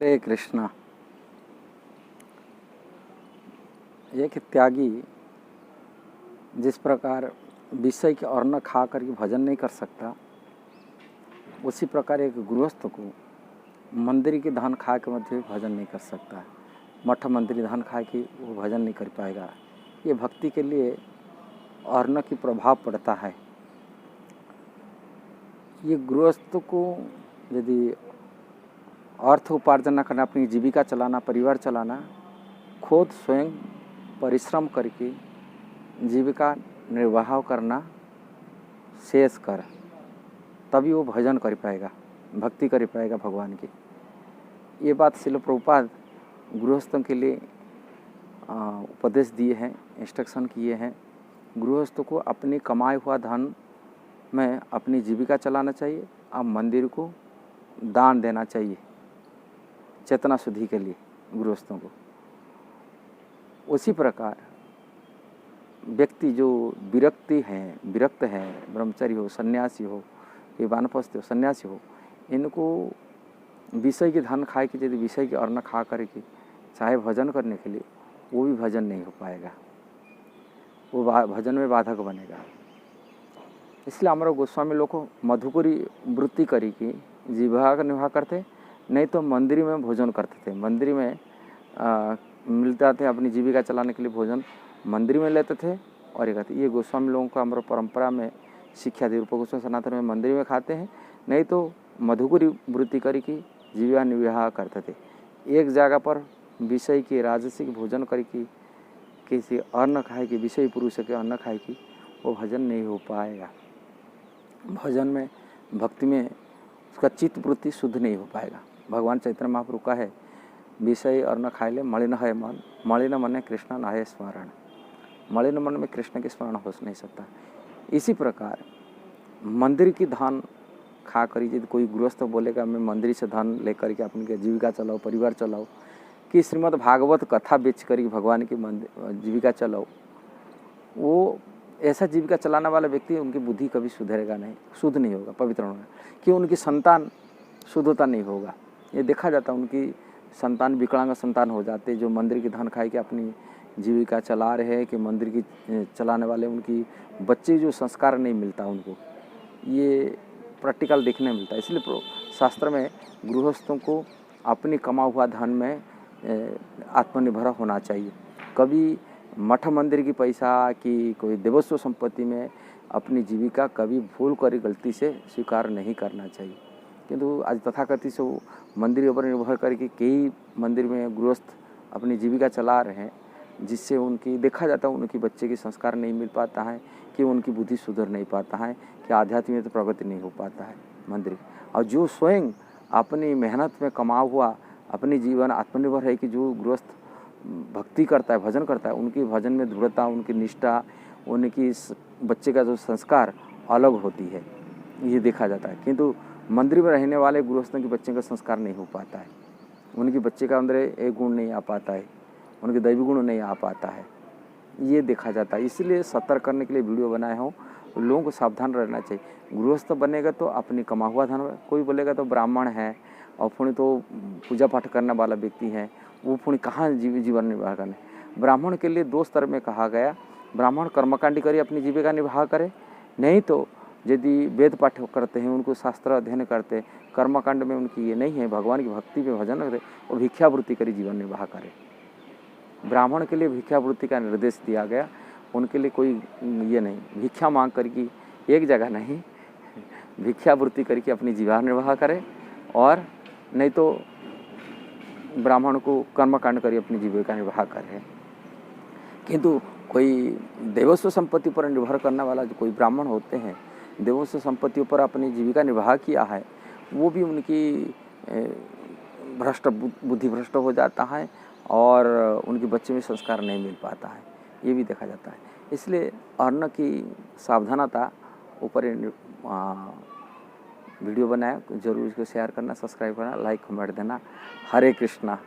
हरे कृष्णा। एक त्यागी जिस प्रकार विषय के अन्न खा करके भजन नहीं कर सकता, उसी प्रकार एक गृहस्थ को मंदिर के धान खा के मध्य भजन नहीं कर सकता। मठ मंदिर धान खा के वो भजन नहीं कर पाएगा। ये भक्ति के लिए अन्न की प्रभाव पड़ता है। ये गृहस्थ को यदि अर्थ उपार्जन करना, अपनी जीविका चलाना, परिवार चलाना, खुद स्वयं परिश्रम करके जीविका निर्वाह करना शेष कर, तभी वो भजन कर पाएगा, भक्ति कर पाएगा भगवान की। ये बात श्रील प्रभुपाद गृहस्थों के लिए उपदेश दिए हैं, इंस्ट्रक्शन किए हैं। गृहस्थ को अपनी कमाए हुआ धन में अपनी जीविका चलाना चाहिए और मंदिर को दान देना चाहिए चेतना शुद्धि के लिए गृहस्थों को। उसी प्रकार व्यक्ति जो विरक्त है, ब्रह्मचारी हो, सन्यासी हो, ये वानप्रस्थ हो, सन्यासी हो, इनको विषय के धन खाए के, यदि विषय के अन्न खा करके चाहे भजन करने के लिए, वो भी भजन नहीं हो पाएगा, वो भजन में बाधक बनेगा। इसलिए हमारे गोस्वामी लोग को मधुपुरी वृत्ति करी कि जीविका का निर्वाह करते, नहीं तो मंदिर में भोजन करते थे। मंदिर में मिलता थे, अपनी जीविका चलाने के लिए भोजन मंदिर में लेते थे। और ये गोस्वामी लोगों का हमारे परंपरा में शिक्षा दी। रूप गोस्वामी सनातन में मंदिर में खाते हैं, नहीं तो मधुपुरी वृत्ति करी की जीविका निर्वाह करते थे। एक जगह पर विषय की राजसिक भोजन करी की, किसी अन्न खाए की, विषय पुरुष के अन्न खाए की, वो भजन नहीं हो पाएगा। भजन में, भक्ति में उसका चित्त वृत्ति शुद्ध नहीं हो पाएगा। भगवान चैतन्य महाप्रभु का है, विषय अन्न खाए ले मलिन है मन, मलिन मन में कृष्ण न है स्मरण। मलिन मन में कृष्ण के स्मरण हो नहीं सकता। इसी प्रकार मंदिर की धन खा कर, यदि कोई गृहस्थ बोलेगा मैं मंदिर से धन लेकर के अपनी जीविका चलाओ, परिवार चलाओ, कि श्रीमद् भागवत कथा बेच कर भगवान की जीविका चलाओ, वो ऐसा जीविका चलाने वाला व्यक्ति, उनकी बुद्धि कभी सुधरेगा नहीं, शुद्ध नहीं होगा, पवित्र होगा, कि उनकी संतान शुद्धता नहीं होगा। ये देखा जाता, उनकी संतान विकलांग संतान हो जाते, जो मंदिर की धन खाए के अपनी जीविका चला रहे हैं, कि मंदिर की चलाने वाले उनकी बच्चे जो संस्कार नहीं मिलता उनको, ये प्रैक्टिकल देखने मिलता है। इसलिए शास्त्र में गृहस्थों को अपनी कमा हुआ धन में आत्मनिर्भर होना चाहिए। कभी मठ मंदिर की पैसा की कोई देवस्व संपत्ति में अपनी जीविका कभी भूल कर गलती से स्वीकार नहीं करना चाहिए। किंतु आज तथाकथित से वो मंदिर पर निर्भर करके कई मंदिर में गृहस्थ अपनी जीविका चला रहे हैं, जिससे उनकी देखा जाता है उनकी बच्चे की संस्कार नहीं मिल पाता है, कि उनकी बुद्धि सुधर नहीं पाता है, कि आध्यात्मिक तो प्रगति नहीं हो पाता है मंदिर। और जो स्वयं अपनी मेहनत में कमा हुआ अपनी जीवन आत्मनिर्भर है, कि जो गृहस्थ भक्ति करता है, भजन करता है, उनकी भजन में दृढ़ता, उनकी निष्ठा, उनकी बच्चे का जो संस्कार अलग होती है, ये देखा जाता है। किंतु मंदिर में रहने वाले गृहस्थों के बच्चे का संस्कार नहीं हो पाता है, उनके बच्चे का अंदर एक गुण नहीं आ पाता है, उनके दैवी गुण नहीं आ पाता है, ये देखा जाता है। इसलिए सतर्क करने के लिए वीडियो बनाए हो, लोगों को सावधान रहना चाहिए। गृहस्थ बनेगा तो अपनी कमा हुआ धन, कोई बोलेगा तो ब्राह्मण है और पुण्य तो पूजा पाठ करने वाला व्यक्ति है, वो पुण्य कहाँ जीवन निर्वाह करने। ब्राह्मण के लिए दो स्तर में कहा गया, ब्राह्मण कर्मकांडी करे, अपनी जीविका निर्वाह करे, नहीं तो यदि वेद पाठ करते हैं, उनको शास्त्र अध्ययन करते हैं, कर्मकांड में उनकी ये नहीं है, भगवान की भक्ति में भजन करे, वो भिक्षावृत्ति करी जीवन निर्वाह करे। ब्राह्मण के लिए भिक्षावृत्ति का निर्देश दिया गया, उनके लिए कोई ये नहीं, भिक्षा मांग करके एक जगह नहीं, भिक्षावृत्ति करके अपनी जीवन निर्वाह करे, और नहीं तो ब्राह्मण को कर्मकांड करी अपनी जीविका निर्वाह करे। किंतु कोई देवस्व संपत्ति पर निर्भर करने वाला जो कोई ब्राह्मण होते हैं, देवस्व संपत्तियों पर अपनी जीविका निर्वाह किया है, वो भी उनकी बुद्धि भ्रष्ट हो जाता है, और उनके बच्चे में संस्कार नहीं मिल पाता है, ये भी देखा जाता है। इसलिए अन्न की सावधानता ऊपर वीडियो बनाया, जरूर इसको शेयर करना, सब्सक्राइब करना, लाइक कमेंट देना। हरे कृष्णा।